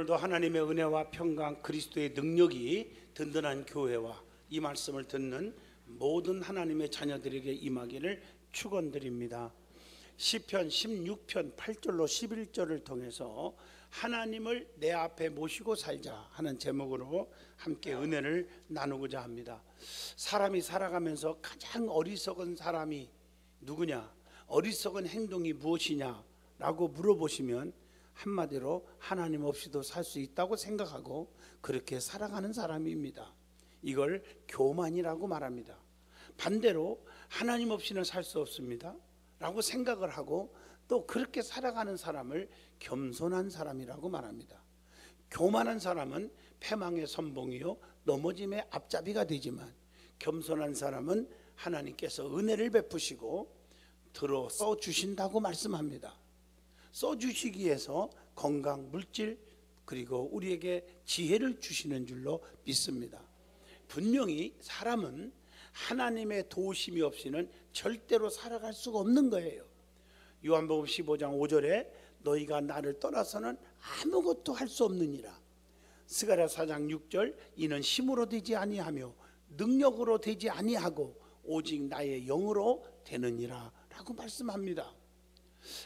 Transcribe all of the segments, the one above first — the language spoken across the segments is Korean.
오늘도 하나님의 은혜와 평강, 그리스도의 능력이 든든한 교회와 이 말씀을 듣는 모든 하나님의 자녀들에게 임하기를 축원드립니다. 시편 16편 8절로 11절을 통해서 하나님을 내 앞에 모시고 살자 하는 제목으로 함께 은혜를 나누고자 합니다. 사람이 살아가면서 가장 어리석은 사람이 누구냐, 어리석은 행동이 무엇이냐라고 물어보시면 한마디로 하나님 없이도 살 수 있다고 생각하고 그렇게 살아가는 사람입니다. 이걸 교만이라고 말합니다. 반대로 하나님 없이는 살 수 없습니다 라고 생각을 하고 또 그렇게 살아가는 사람을 겸손한 사람이라고 말합니다. 교만한 사람은 패망의 선봉이요 넘어짐의 앞잡이가 되지만, 겸손한 사람은 하나님께서 은혜를 베푸시고 들어 써주신다고 말씀합니다. 써주시기 위해서 건강, 물질, 그리고 우리에게 지혜를 주시는 줄로 믿습니다. 분명히 사람은 하나님의 도우심이 없이는 절대로 살아갈 수가 없는 거예요. 요한복음 15장 5절에 너희가 나를 떠나서는 아무것도 할 수 없느니라. 스가랴 4장 6절 이는 힘으로 되지 아니하며 능력으로 되지 아니하고 오직 나의 영으로 되느니라 라고 말씀합니다.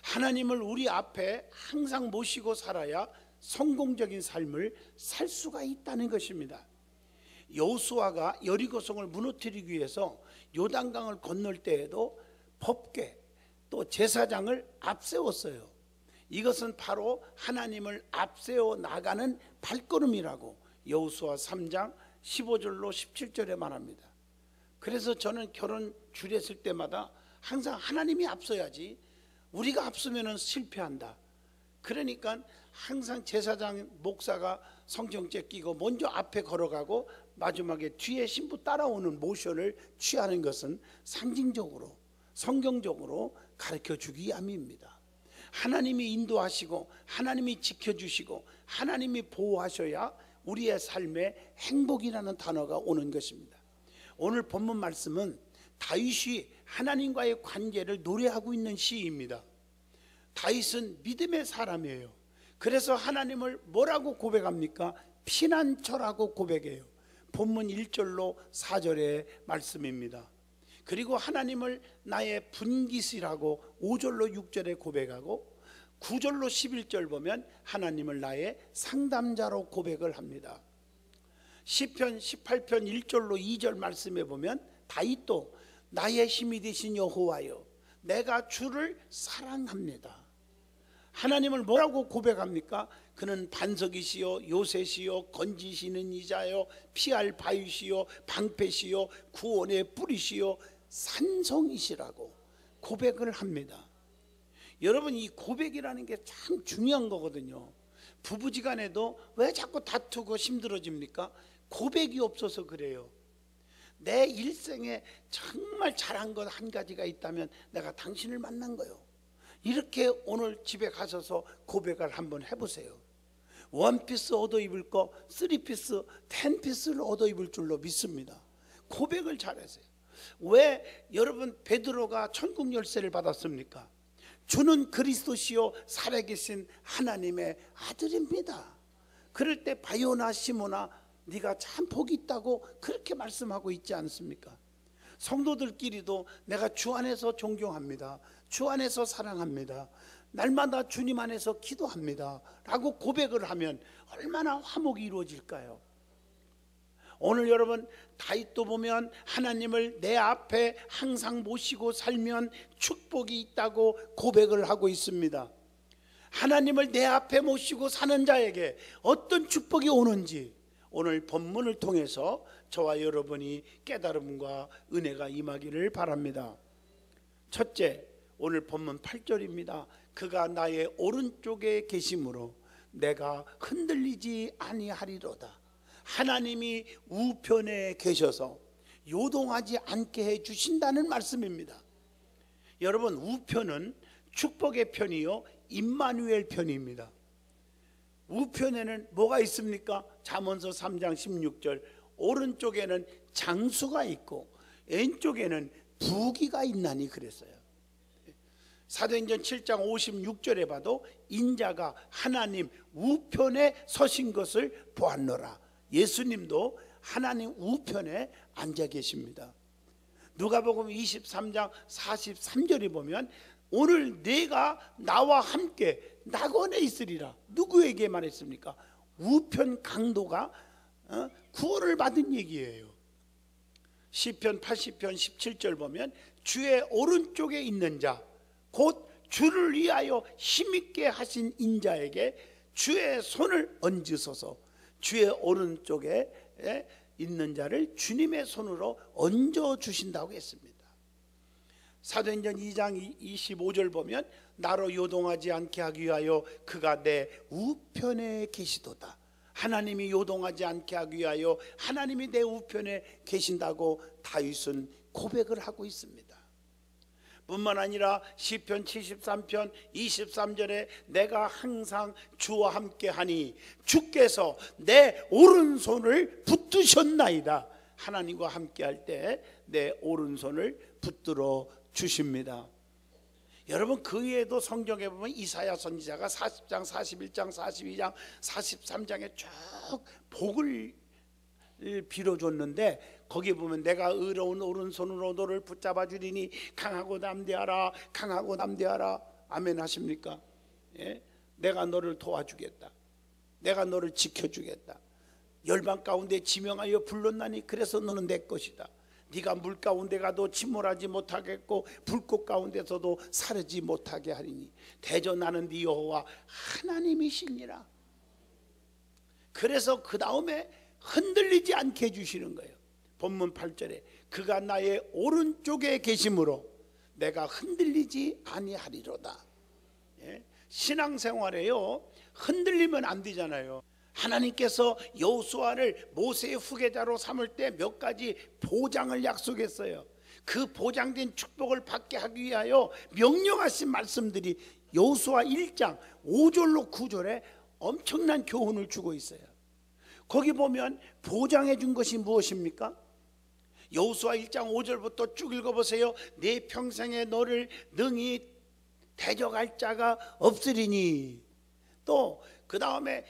하나님을 우리 앞에 항상 모시고 살아야 성공적인 삶을 살 수가 있다는 것입니다. 여호수아가 여리고성을 무너뜨리기 위해서 요단강을 건널 때에도 법궤 또 제사장을 앞세웠어요. 이것은 바로 하나님을 앞세워 나가는 발걸음이라고 여호수아 3장 15절로 17절에 말합니다. 그래서 저는 결혼 주례했을 때마다 항상 하나님이 앞서야지, 우리가 앞서면 실패한다. 그러니까 항상 제사장 목사가 성경책 끼고 먼저 앞에 걸어가고 마지막에 뒤에 신부 따라오는 모션을 취하는 것은 상징적으로 성경적으로 가르쳐주기 위함입니다. 하나님이 인도하시고 하나님이 지켜주시고 하나님이 보호하셔야 우리의 삶에 행복이라는 단어가 오는 것입니다. 오늘 본문 말씀은 다윗이 하나님과의 관계를 노래하고 있는 시입니다. 다윗은 믿음의 사람이에요. 그래서 하나님을 뭐라고 고백합니까? 피난처라고 고백해요. 본문 1절로 4절의 말씀입니다. 그리고 하나님을 나의 분깃이라고 5절로 6절에 고백하고 9절로 11절 보면 하나님을 나의 상담자로 고백을 합니다. 시편 18편 1절로 2절 말씀에 보면 다윗도 나의 힘이 되신 여호와여 내가 주를 사랑합니다. 하나님을 뭐라고 고백합니까? 그는 반석이시요 요새시요 건지시는 이자요 피할 바위시요 방패시요 구원의 뿌리시요 산성이시라고 고백을 합니다. 여러분, 이 고백이라는 게 참 중요한 거거든요. 부부지간에도 왜 자꾸 다투고 힘들어집니까? 고백이 없어서 그래요. 내 일생에 정말 잘한 것 한 가지가 있다면 내가 당신을 만난 거요. 이렇게 오늘 집에 가셔서 고백을 한번 해보세요. 원피스 얻어 입을 거 3피스, 10피스를 얻어 입을 줄로 믿습니다. 고백을 잘하세요. 왜 여러분 베드로가 천국 열쇠를 받았습니까? 주는 그리스도시요 살아계신 하나님의 아들입니다. 그럴 때 바요나 시모나 네가 참 복이 있다고 그렇게 말씀하고 있지 않습니까? 성도들끼리도 내가 주 안에서 존경합니다, 주 안에서 사랑합니다, 날마다 주님 안에서 기도합니다 라고 고백을 하면 얼마나 화목이 이루어질까요? 오늘 여러분 다윗도 보면 하나님을 내 앞에 항상 모시고 살면 축복이 있다고 고백을 하고 있습니다. 하나님을 내 앞에 모시고 사는 자에게 어떤 축복이 오는지 오늘 본문을 통해서 저와 여러분이 깨달음과 은혜가 임하기를 바랍니다. 첫째, 오늘 본문 8절입니다. 그가 나의 오른쪽에 계심으로 내가 흔들리지 아니하리로다. 하나님이 우편에 계셔서 요동하지 않게 해주신다는 말씀입니다. 여러분, 우편은 축복의 편이요 임마누엘 편입니다. 우편에는 뭐가 있습니까? 잠언서 3장 16절 오른쪽에는 장수가 있고 왼쪽에는 부귀가 있나니 그랬어요. 사도행전 7장 56절에 봐도 인자가 하나님 우편에 서신 것을 보았노라. 예수님도 하나님 우편에 앉아 계십니다. 누가복음 23장 43절에 보면 오늘 내가 나와 함께 낙원에 있으리라. 누구에게 말했습니까? 우편 강도가 구원을 받은 얘기예요. 시편 80편 17절 보면 주의 오른쪽에 있는 자 곧 주를 위하여 힘있게 하신 인자에게 주의 손을 얹으소서. 주의 오른쪽에 있는 자를 주님의 손으로 얹어 주신다고 했습니다. 사도행전 2장 25절 보면 나로 요동하지 않게 하기 위하여 그가 내 우편에 계시도다. 하나님이 요동하지 않게 하기 위하여 하나님이 내 우편에 계신다고 다윗은 고백을 하고 있습니다. 뿐만 아니라 시편 73편 23절에 내가 항상 주와 함께하니 주께서 내 오른손을 붙드셨나이다. 하나님과 함께할 때 내 오른손을 붙들어 주십니다. 여러분 그 외에도 성경에 보면 이사야 선지자가 40장 41장 42장 43장에 쭉 복을 빌어줬는데 거기 보면 내가 의로운 오른손으로 너를 붙잡아 주리니 강하고 담대하라 강하고 담대하라. 아멘 하십니까? 예? 내가 너를 도와주겠다. 내가 너를 지켜주겠다. 열방 가운데 지명하여 불렀나니 그래서 너는 내 것이다. 네가 물 가운데 가도 침몰하지 못하겠고 불꽃 가운데서도 사르지 못하게 하리니 대저 나는 네 여호와 하나님이시니라. 그래서 그 다음에 흔들리지 않게 해주시는 거예요. 본문 8절에 그가 나의 오른쪽에 계심으로 내가 흔들리지 아니하리로다. 예? 신앙생활에요 흔들리면 안 되잖아요. 하나님께서 여호수아를 모세의 후계자로 삼을 때 몇 가지 보장을 약속했어요. 그 보장된 축복을 받게 하기 위하여 명령하신 말씀들이 여호수아 1장 5절로 9절에 엄청난 교훈을 주고 있어요. 거기 보면 보장해 준 것이 무엇입니까? 여호수아 1장 5절부터 쭉 읽어보세요. 내 평생에 너를 능히 대적할 자가 없으리니, 또 그 다음에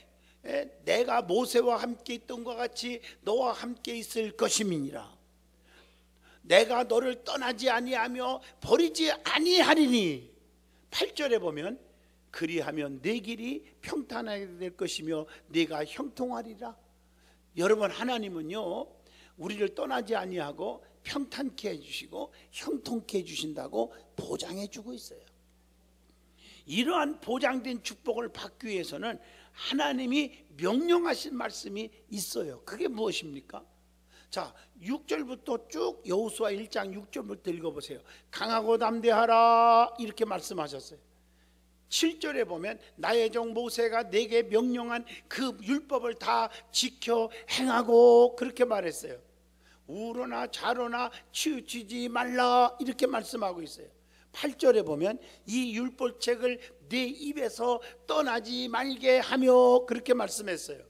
내가 모세와 함께 있던 것 같이 너와 함께 있을 것임이니라. 내가 너를 떠나지 아니하며 버리지 아니하리니. 8절에 보면 그리하면 내 길이 평탄하게 될 것이며 네가 형통하리라. 여러분 하나님은요 우리를 떠나지 아니하고 평탄케 해주시고 형통케 해주신다고 보장해 주고 있어요. 이러한 보장된 축복을 받기 위해서는 하나님이 명령하신 말씀이 있어요. 그게 무엇입니까? 자 6절부터 쭉 여호수아 1장 6절부터 읽어보세요. 강하고 담대하라 이렇게 말씀하셨어요. 7절에 보면 나의 종 모세가 내게 명령한 그 율법을 다 지켜 행하고 그렇게 말했어요. 우로나 좌로나 치우치지 말라 이렇게 말씀하고 있어요. 8절에 보면 이 율법책을 내 입에서 떠나지 말게 하며 그렇게 말씀했어요.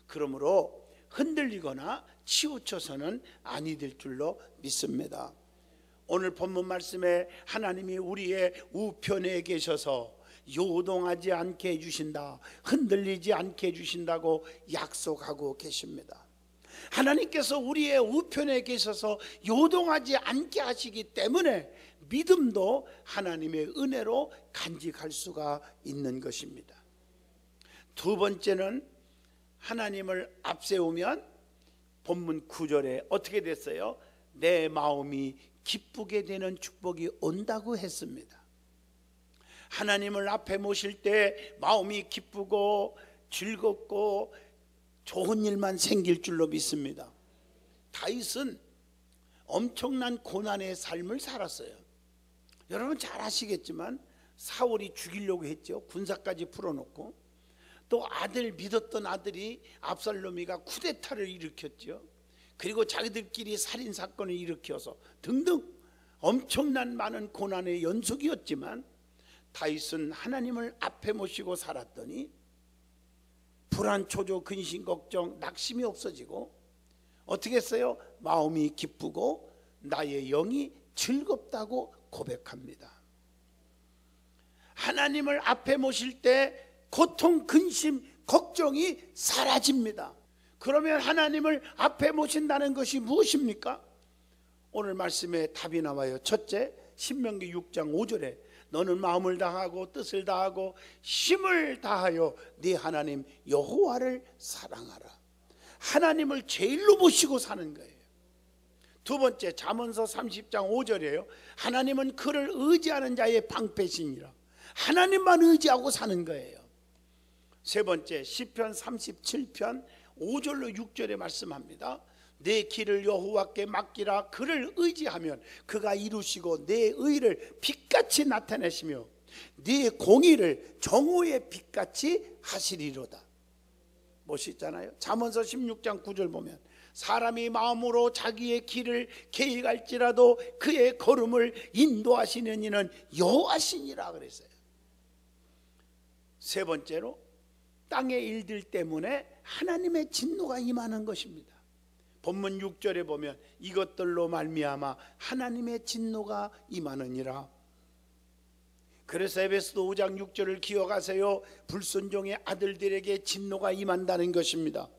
그러므로 흔들리거나 치우쳐서는 아니 될 줄로 믿습니다. 오늘 본문 말씀에 하나님이 우리의 우편에 계셔서 요동하지 않게 해주신다, 흔들리지 않게 해주신다고 약속하고 계십니다. 하나님께서 우리의 우편에 계셔서 요동하지 않게 하시기 때문에 믿음도 하나님의 은혜로 간직할 수가 있는 것입니다. 두 번째는 하나님을 앞세우면 본문 9절에 어떻게 됐어요? 내 마음이 기쁘게 되는 축복이 온다고 했습니다. 하나님을 앞에 모실 때 마음이 기쁘고 즐겁고 좋은 일만 생길 줄로 믿습니다. 다윗은 엄청난 고난의 삶을 살았어요. 여러분 잘 아시겠지만 사울이 죽이려고 했죠. 군사까지 풀어놓고, 또 아들 믿었던 아들이 압살롬이가 쿠데타를 일으켰죠. 그리고 자기들끼리 살인사건을 일으켜서 등등 엄청난 많은 고난의 연속이었지만 다윗은 하나님을 앞에 모시고 살았더니 불안, 초조, 근심, 걱정, 낙심이 없어지고 어떻게 했어요? 마음이 기쁘고 나의 영이 즐겁다고 고백합니다. 하나님을 앞에 모실 때 고통, 근심, 걱정이 사라집니다. 그러면 하나님을 앞에 모신다는 것이 무엇입니까? 오늘 말씀에 답이 나와요. 첫째, 신명기 6장 5절에 너는 마음을 다하고 뜻을 다하고 힘을 다하여 네 하나님 여호와를 사랑하라. 하나님을 제일로 모시고 사는 거예요. 두 번째, 잠언서 30장 5절이에요. 하나님은 그를 의지하는 자의 방패시니라. 하나님만 의지하고 사는 거예요. 세 번째, 시편 37편 5절로 6절에 말씀합니다. 내 길을 여호와께 맡기라. 그를 의지하면 그가 이루시고 내 의를 빛같이 나타내시며 네 공의를 정오의 빛같이 하시리로다. 멋있잖아요. 잠언서 16장 9절 보면 사람이 마음으로 자기의 길을 계획할지라도 그의 걸음을 인도하시는 이는 여호와시니라 그랬어요. 세 번째로, 땅의 일들 때문에 하나님의 진노가 임하는 것입니다. 본문 6절에 보면 이것들로 말미암아 하나님의 진노가 임하느니라. 그래서 에베소서 5장 6절을 기억하세요. 불순종의 아들들에게 진노가 임한다는 것입니다.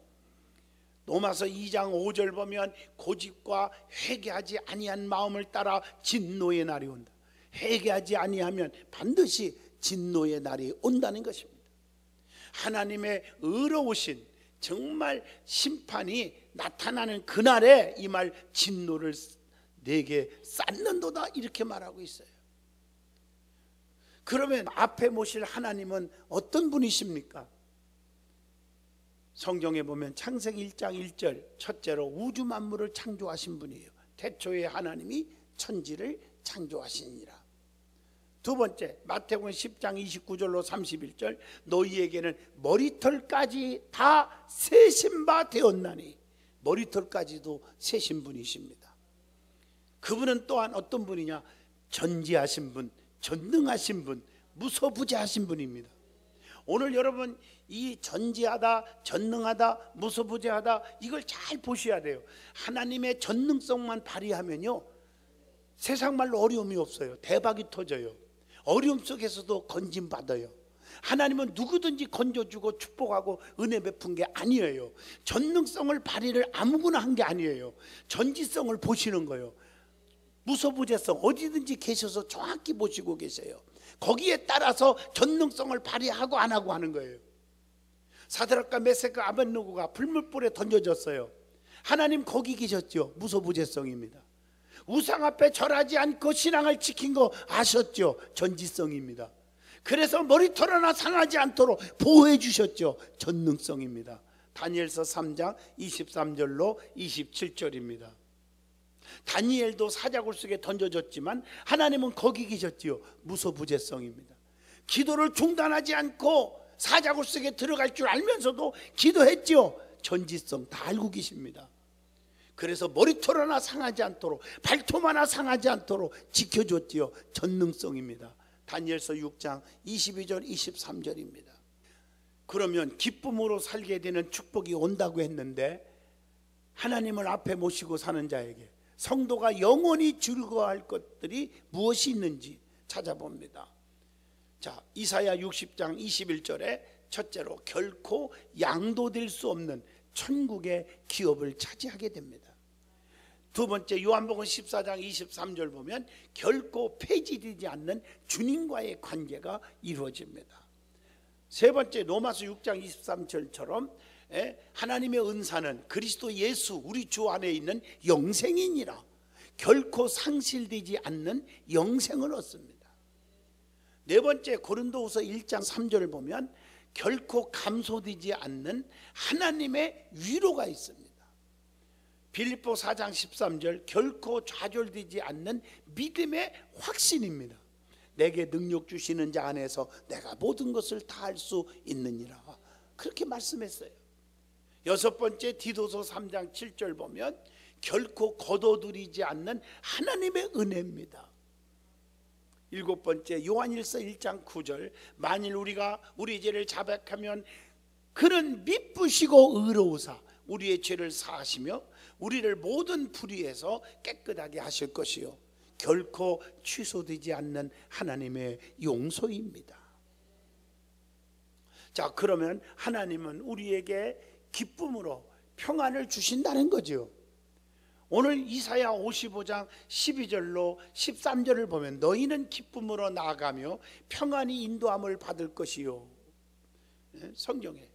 로마서 2장 5절 보면 고집과 회개하지 아니한 마음을 따라 진노의 날이 온다. 회개하지 아니하면 반드시 진노의 날이 온다는 것입니다. 하나님의 의로우신 정말 심판이 나타나는 그날에 이 말 진노를 내게 쌓는도다 이렇게 말하고 있어요. 그러면 앞에 모실 하나님은 어떤 분이십니까? 성경에 보면 창세기 1장 1절 첫째로 우주 만물을 창조하신 분이에요. 태초에 하나님이 천지를 창조하시니라. 두 번째, 마태복음 10장 29절로 31절 너희에게는 머리털까지 다 세신 바 되었나니. 머리털까지도 세신 분이십니다. 그분은 또한 어떤 분이냐? 전지하신 분, 전능하신 분, 무소부재하신 분입니다. 오늘 여러분 이 전지하다, 전능하다, 무소부재하다 이걸 잘 보셔야 돼요. 하나님의 전능성만 발휘하면요 세상 말로 어려움이 없어요. 대박이 터져요. 어려움 속에서도 건짐받아요. 하나님은 누구든지 건져주고 축복하고 은혜 베푼 게 아니에요. 전능성을 발휘를 아무거나 한 게 아니에요. 전지성을 보시는 거예요. 무소부재성 어디든지 계셔서 정확히 보시고 계세요. 거기에 따라서 전능성을 발휘하고 안 하고 하는 거예요. 사드락과 메섹과 아벳느고가 불물불에 던져졌어요. 하나님 거기 계셨죠. 무소부재성입니다. 우상 앞에 절하지 않고 신앙을 지킨 거 아셨죠? 전지성입니다. 그래서 머리털 하나 상하지 않도록 보호해 주셨죠? 전능성입니다. 다니엘서 3장 23절로 27절입니다. 다니엘도 사자굴 속에 던져졌지만 하나님은 거기 계셨지요. 무소부재성입니다. 기도를 중단하지 않고 사자굴 속에 들어갈 줄 알면서도 기도했지요. 전지성 다 알고 계십니다. 그래서 머리털 하나 상하지 않도록 발톱 하나 상하지 않도록 지켜줬지요. 전능성입니다. 다니엘서 6장 22절 23절입니다. 그러면 기쁨으로 살게 되는 축복이 온다고 했는데 하나님을 앞에 모시고 사는 자에게 성도가 영원히 즐거워할 것들이 무엇이 있는지 찾아봅니다. 자, 이사야 60장 21절에 첫째로 결코 양도될 수 없는 천국의 기업을 차지하게 됩니다. 두 번째, 요한복음 14장 23절 보면 결코 폐지되지 않는 주님과의 관계가 이루어집니다. 세 번째, 로마서 6장 23절처럼 하나님의 은사는 그리스도 예수 우리 주 안에 있는 영생이니라. 결코 상실되지 않는 영생을 얻습니다. 네 번째, 고린도후서 1장 3절을 보면 결코 감소되지 않는 하나님의 위로가 있습니다. 빌립보 4장 13절 결코 좌절되지 않는 믿음의 확신입니다. 내게 능력 주시는 자 안에서 내가 모든 것을 다 할 수 있느니라. 그렇게 말씀했어요. 여섯 번째, 디도서 3장 7절 보면 결코 거둬들이지 않는 하나님의 은혜입니다. 일곱 번째, 요한일서 1장 9절 만일 우리가 우리 죄를 자백하면 그는 미쁘시고 의로우사 우리의 죄를 사하시며 우리를 모든 불의에서 깨끗하게 하실 것이요 결코 취소되지 않는 하나님의 용서입니다. 자, 그러면 하나님은 우리에게 기쁨으로 평안을 주신다는 거죠. 오늘 이사야 55장 12절로 13절을 보면 너희는 기쁨으로 나아가며 평안히 인도함을 받을 것이요. 성경에.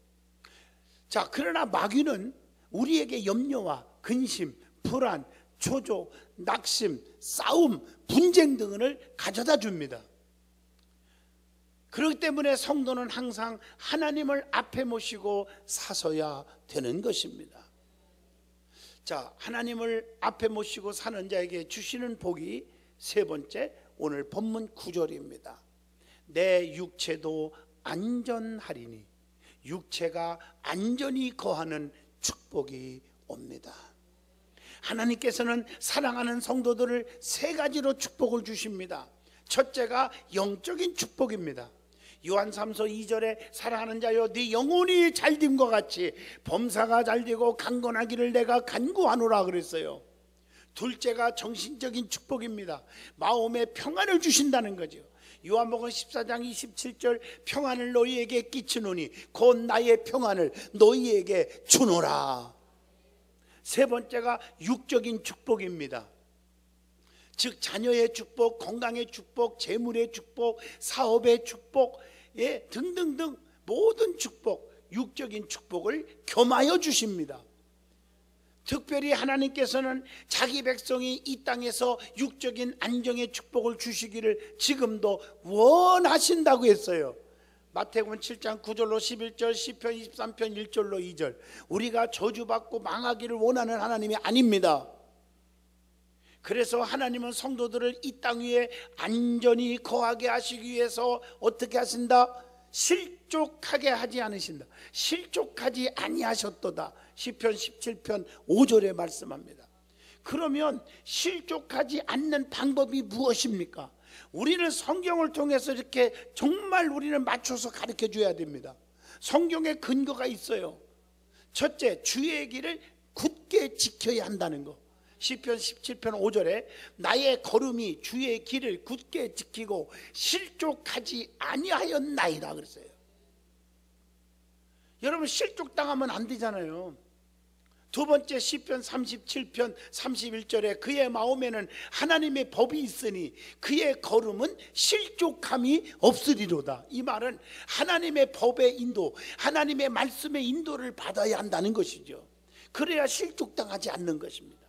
자, 그러나 마귀는 우리에게 염려와 근심, 불안, 조조, 낙심, 싸움, 분쟁 등을 가져다 줍니다. 그렇기 때문에 성도는 항상 하나님을 앞에 모시고 사서야 되는 것입니다. 자, 하나님을 앞에 모시고 사는 자에게 주시는 복이 세 번째, 오늘 본문 9절입니다. 내 육체도 안전하리니, 육체가 안전히 거하는 축복이 옵니다. 하나님께서는 사랑하는 성도들을 세 가지로 축복을 주십니다. 첫째가 영적인 축복입니다. 요한 3서 2절에 사랑하는 자여 네 영혼이 잘됨과 같이 범사가 잘되고 강건하기를 내가 간구하노라 그랬어요. 둘째가 정신적인 축복입니다. 마음의 평안을 주신다는 거죠. 요한복음 14장 27절 평안을 너희에게 끼치노니 곧 나의 평안을 너희에게 주노라. 세 번째가 육적인 축복입니다. 즉 자녀의 축복, 건강의 축복, 재물의 축복, 사업의 축복, 등등등 모든 축복, 육적인 축복을 겸하여 주십니다. 특별히 하나님께서는 자기 백성이 이 땅에서 육적인 안정의 축복을 주시기를 지금도 원하신다고 했어요. 마태복음 7장 9절로 11절, 시편 23편 1절로 2절. 우리가 저주받고 망하기를 원하는 하나님이 아닙니다. 그래서 하나님은 성도들을 이 땅 위에 안전히 거하게 하시기 위해서 어떻게 하신다? 실족하게 하지 않으신다. 실족하지 아니하셨도다. 시편 17편 5절에 말씀합니다. 그러면 실족하지 않는 방법이 무엇입니까? 우리는 성경을 통해서 이렇게 정말 우리는 맞춰서 가르쳐 줘야 됩니다. 성경에 근거가 있어요. 첫째, 주의 길을 굳게 지켜야 한다는 거. 시편 17편 5절에 나의 걸음이 주의 길을 굳게 지키고 실족하지 아니하였나이다 그랬어요. 여러분, 실족당하면 안 되잖아요. 두 번째, 시편 37편 31절에 그의 마음에는 하나님의 법이 있으니 그의 걸음은 실족함이 없으리로다. 이 말은 하나님의 법의 인도, 하나님의 말씀의 인도를 받아야 한다는 것이죠. 그래야 실족당하지 않는 것입니다.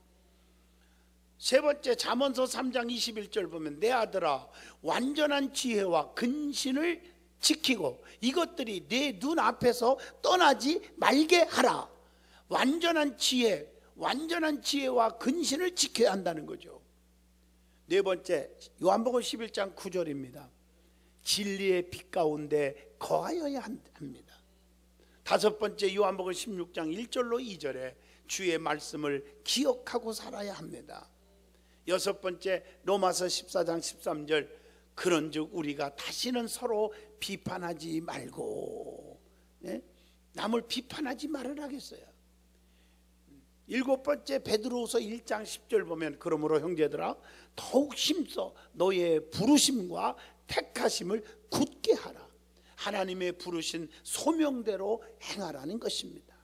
세 번째, 잠언서 3장 21절 보면 내 아들아 완전한 지혜와 근신을 지키고 이것들이 내 눈앞에서 떠나지 말게 하라. 완전한 지혜, 완전한 지혜와 근신을 지켜야 한다는 거죠. 네 번째, 요한복음 11장 9절입니다. 진리의 빛 가운데 거하여야 합니다. 다섯 번째, 요한복음 16장 1절로 2절에 주의 말씀을 기억하고 살아야 합니다. 여섯 번째, 로마서 14장 13절 그런즉 우리가 다시는 서로 비판하지 말고, 남을 비판하지 말으라겠어요. 일곱 번째, 베드로후서 1장 10절 보면 그러므로 형제들아 더욱 힘써 너의 부르심과 택하심을 굳게 하라. 하나님의 부르신 소명대로 행하라는 것입니다.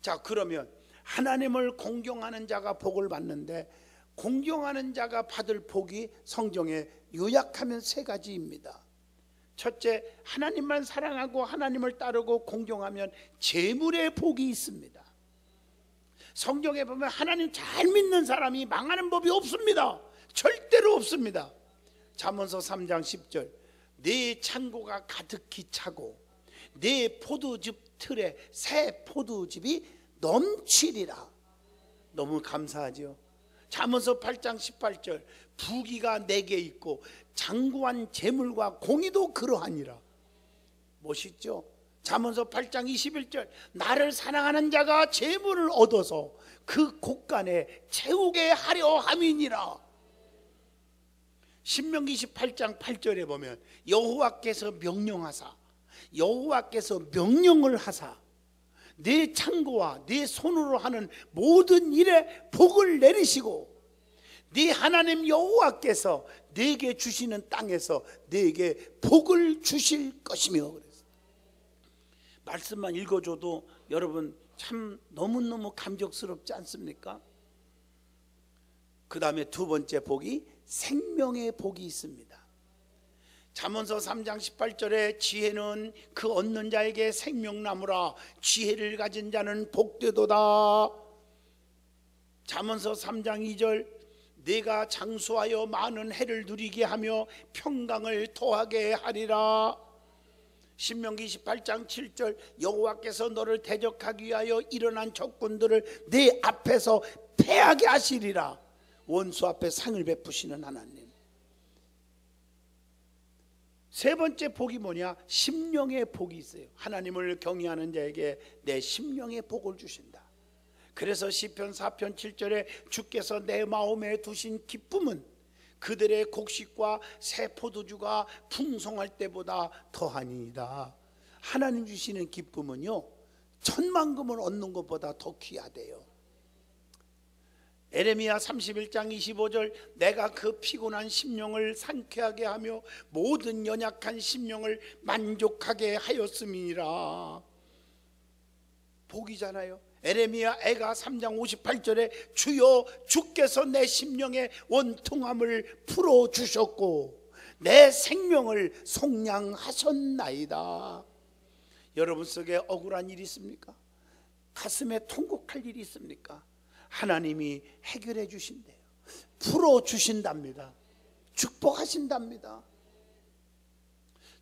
자, 그러면 하나님을 공경하는 자가 복을 받는데 공경하는 자가 받을 복이 성경에 요약하면 세 가지입니다. 첫째, 하나님만 사랑하고 하나님을 따르고 공경하면 재물의 복이 있습니다. 성경에 보면 하나님 잘 믿는 사람이 망하는 법이 없습니다. 절대로 없습니다. 잠언서 3장 10절 내 창고가 가득히 차고 내 포도즙 틀에 새 포도즙이 넘치리라. 너무 감사하죠. 잠언서 8장 18절 부귀가 내게 있고 장구한 재물과 공의도 그러하니라. 멋있죠. 잠언서 8장 21절 나를 사랑하는 자가 재물을 얻어서 그 곳간에 채우게 하려 함이니라. 신명기 28장 8절에 보면 여호와께서 명령하사 여호와께서 명령을 하사 내 창고와 내 손으로 하는 모든 일에 복을 내리시고 네 하나님 여호와께서 네게 주시는 땅에서 네게 복을 주실 것이며 그랬어요. 말씀만 읽어줘도 여러분 참 너무너무 감격스럽지 않습니까? 그 다음에 두 번째 복이 생명의 복이 있습니다. 잠언서 3장 18절에 지혜는 그 얻는 자에게 생명나무라 지혜를 가진 자는 복되도다. 잠언서 3장 2절 내가 장수하여 많은 해를 누리게 하며 평강을 토하게 하리라. 신명기 28장 7절 여호와께서 너를 대적하기 위하여 일어난 적군들을 네 앞에서 패하게 하시리라. 원수 앞에 상을 베푸시는 하나님. 세 번째 복이 뭐냐? 심령의 복이 있어요. 하나님을 경외하는 자에게 내 심령의 복을 주신다. 그래서 시편 4편 7절에 주께서 내 마음에 두신 기쁨은 그들의 곡식과 새 포도주가 풍성할 때보다 더하니이다. 하나님 주시는 기쁨은요 천만금을 얻는 것보다 더 귀하대요. 에레미야 31장 25절 내가 그 피곤한 심령을 상쾌하게 하며 모든 연약한 심령을 만족하게 하였음이니라. 복이잖아요. 에레미야 애가 3장 58절에 주여 주께서 내 심령의 원통함을 풀어주셨고 내 생명을 속량하셨나이다. 여러분 속에 억울한 일이 있습니까? 가슴에 통곡할 일이 있습니까? 하나님이 해결해 주신대요. 풀어주신답니다. 축복하신답니다.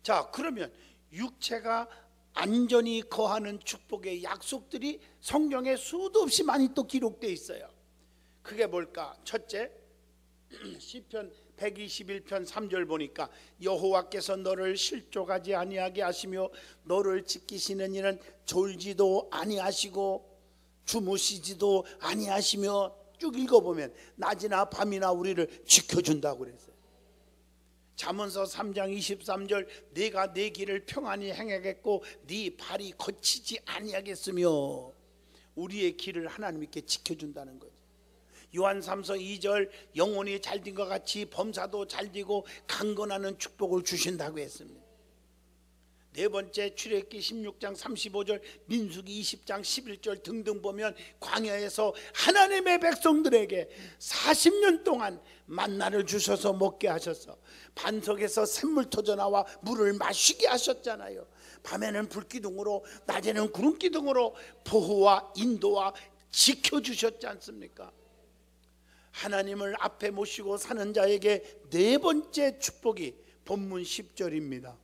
자, 그러면 육체가 안전히 거하는 축복의 약속들이 성경에 수도 없이 많이 또 기록되어 있어요. 그게 뭘까? 첫째, 시편 121편 3절 보니까 여호와께서 너를 실족하지 아니하게 하시며 너를 지키시는 이는 졸지도 아니하시고 주무시지도 아니하시며 쭉 읽어보면 낮이나 밤이나 우리를 지켜준다고 그랬어요. 잠언서 3장 23절 네가 내 길을 평안히 행하겠고 네 발이 거치지 아니하겠으며 우리의 길을 하나님께 지켜준다는 거죠. 요한 3서 2절 영혼이 잘된 것 같이 범사도 잘되고 강건하는 축복을 주신다고 했습니다. 네 번째 출애굽기 16장 35절 민수기 20장 11절 등등 보면 광야에서 하나님의 백성들에게 40년 동안 만나를 주셔서 먹게 하셔서 반석에서 샘물 터져 나와 물을 마시게 하셨잖아요. 밤에는 불기둥으로 낮에는 구름기둥으로 보호와 인도와 지켜주셨지 않습니까? 하나님을 앞에 모시고 사는 자에게 네 번째 축복이 본문 10절입니다.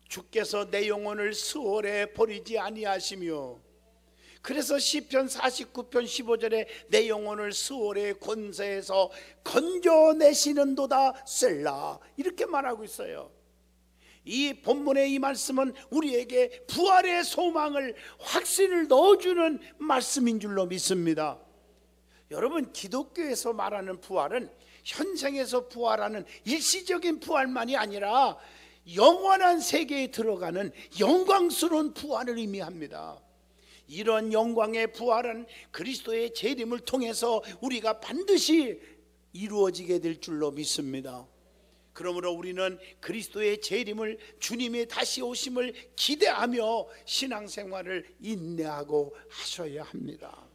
주께서 내 영혼을 수월에 버리지 아니하시며 그래서 시편 49편 15절에 내 영혼을 수월의 권세에서 건져내시는도다 셀라 이렇게 말하고 있어요. 이 본문의 이 말씀은 우리에게 부활의 소망을 확신을 넣어주는 말씀인 줄로 믿습니다. 여러분 기독교에서 말하는 부활은 현생에서 부활하는 일시적인 부활만이 아니라 영원한 세계에 들어가는 영광스러운 부활을 의미합니다. 이런 영광의 부활은 그리스도의 재림을 통해서 우리가 반드시 이루어지게 될 줄로 믿습니다. 그러므로 우리는 그리스도의 재림을 주님의 다시 오심을 기대하며 신앙생활을 인내하고 하셔야 합니다.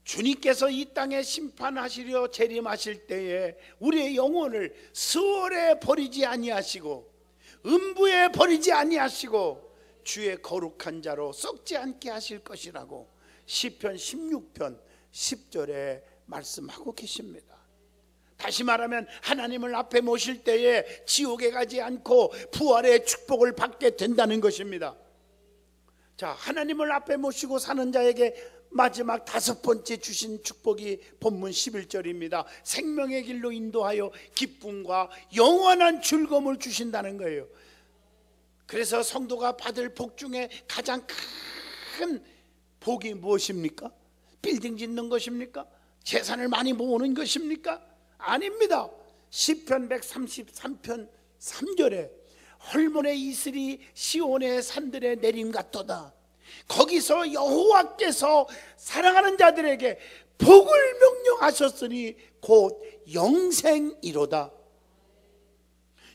주님께서 이 땅에 심판하시려 재림하실 때에 우리의 영혼을 수월에 버리지 아니하시고 음부에 버리지 아니하시고 주의 거룩한 자로 썩지 않게 하실 것이라고 시편 16편 10절에 말씀하고 계십니다. 다시 말하면 하나님을 앞에 모실 때에 지옥에 가지 않고 부활의 축복을 받게 된다는 것입니다. 자, 하나님을 앞에 모시고 사는 자에게 마지막 다섯 번째 주신 축복이 본문 11절입니다. 생명의 길로 인도하여 기쁨과 영원한 즐거움을 주신다는 거예요. 그래서 성도가 받을 복 중에 가장 큰 복이 무엇입니까? 빌딩 짓는 것입니까? 재산을 많이 모으는 것입니까? 아닙니다. 시편 133편 3절에 헐몬의 이슬이 시온의 산들에 내림 같도다. 거기서 여호와께서 사랑하는 자들에게 복을 명령하셨으니 곧 영생이로다.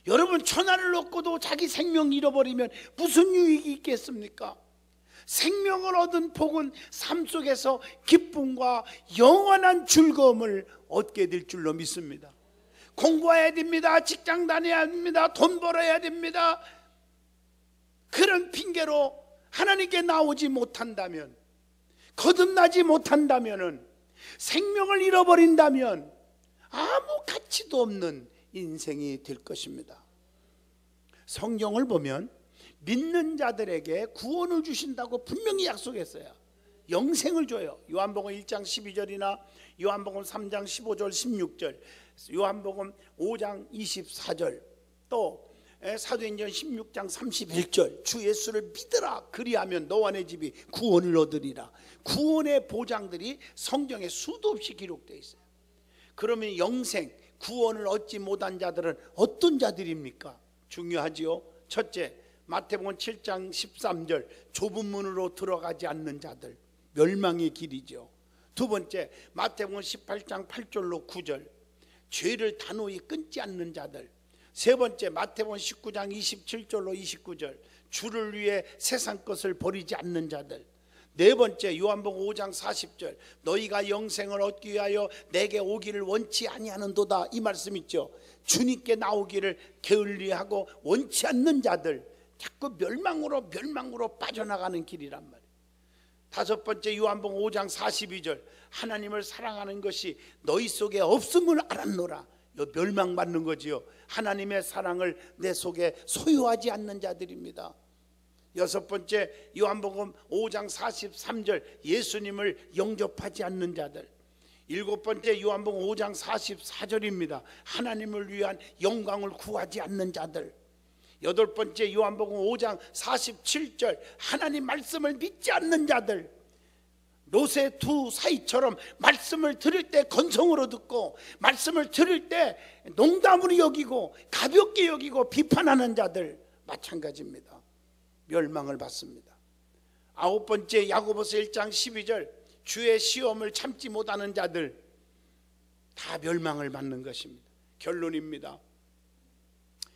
여러분, 천하를 얻고도 자기 생명 잃어버리면 무슨 유익이 있겠습니까? 생명을 얻은 복은 삶 속에서 기쁨과 영원한 즐거움을 얻게 될 줄로 믿습니다. 공부해야 됩니다. 직장 다녀야 됩니다. 돈 벌어야 됩니다. 그런 핑계로 하나님께 나오지 못한다면, 거듭나지 못한다면, 생명을 잃어버린다면 아무 가치도 없는 인생이 될 것입니다. 성경을 보면 믿는 자들에게 구원을 주신다고 분명히 약속했어요. 영생을 줘요. 요한복음 1장 12절이나 요한복음 3장 15절 16절, 요한복음 5장 24절, 또 사도행전 16장 31절, 주 예수를 믿으라 그리하면 너와 내 집이 구원을 얻으리라. 구원의 보장들이 성경에 수도 없이 기록되어 있어요. 그러면 영생, 구원을 얻지 못한 자들은 어떤 자들입니까? 중요하지요. 첫째, 마태복음 7장 13절, 좁은 문으로 들어가지 않는 자들, 멸망의 길이죠. 두 번째, 마태복음 18장 8절로 9절, 죄를 단호히 끊지 않는 자들. 세 번째, 마태복음 19장 27절로 29절, 주를 위해 세상 것을 버리지 않는 자들. 네 번째, 요한복음 5장 40절, 너희가 영생을 얻기 위하여 내게 오기를 원치 아니하는도다. 이 말씀 있죠. 주님께 나오기를 게을리하고 원치 않는 자들, 자꾸 멸망으로 빠져나가는 길이란 말이에요. 다섯 번째, 요한복음 5장 42절, 하나님을 사랑하는 것이 너희 속에 없음을 알았노라. 멸망받는 거지요. 하나님의 사랑을 내 속에 소유하지 않는 자들입니다. 여섯 번째, 요한복음 5장 43절, 예수님을 영접하지 않는 자들. 일곱 번째, 요한복음 5장 44절입니다. 하나님을 위한 영광을 구하지 않는 자들. 여덟 번째, 요한복음 5장 47절, 하나님 말씀을 믿지 않는 자들. 롯의 두 사이처럼 말씀을 들을 때 건성으로 듣고, 말씀을 들을 때 농담으로 여기고 가볍게 여기고 비판하는 자들 마찬가지입니다. 멸망을 받습니다. 아홉 번째, 야고보서 1장 12절, 주의 시험을 참지 못하는 자들 다 멸망을 받는 것입니다. 결론입니다.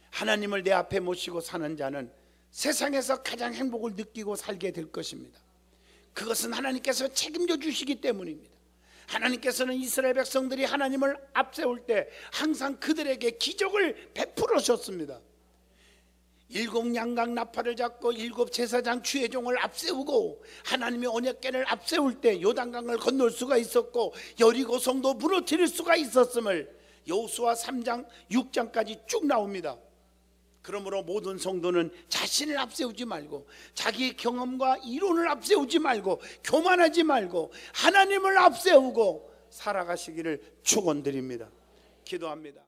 하나님을 내 앞에 모시고 사는 자는 세상에서 가장 행복을 느끼고 살게 될 것입니다. 그것은 하나님께서 책임져 주시기 때문입니다. 하나님께서는 이스라엘 백성들이 하나님을 앞세울 때 항상 그들에게 기적을 베풀으셨습니다. 일곱 양각 나팔을 잡고 일곱 제사장 주의 종을 앞세우고 하나님의 언약궤를 앞세울 때 요단강을 건널 수가 있었고 여리고 성도 무너뜨릴 수가 있었음을 여호수아 3장 6장까지 쭉 나옵니다. 그러므로 모든 성도는 자신을 앞세우지 말고, 자기 경험과 이론을 앞세우지 말고, 교만하지 말고 하나님을 앞세우고 살아가시기를 축원드립니다. 기도합니다.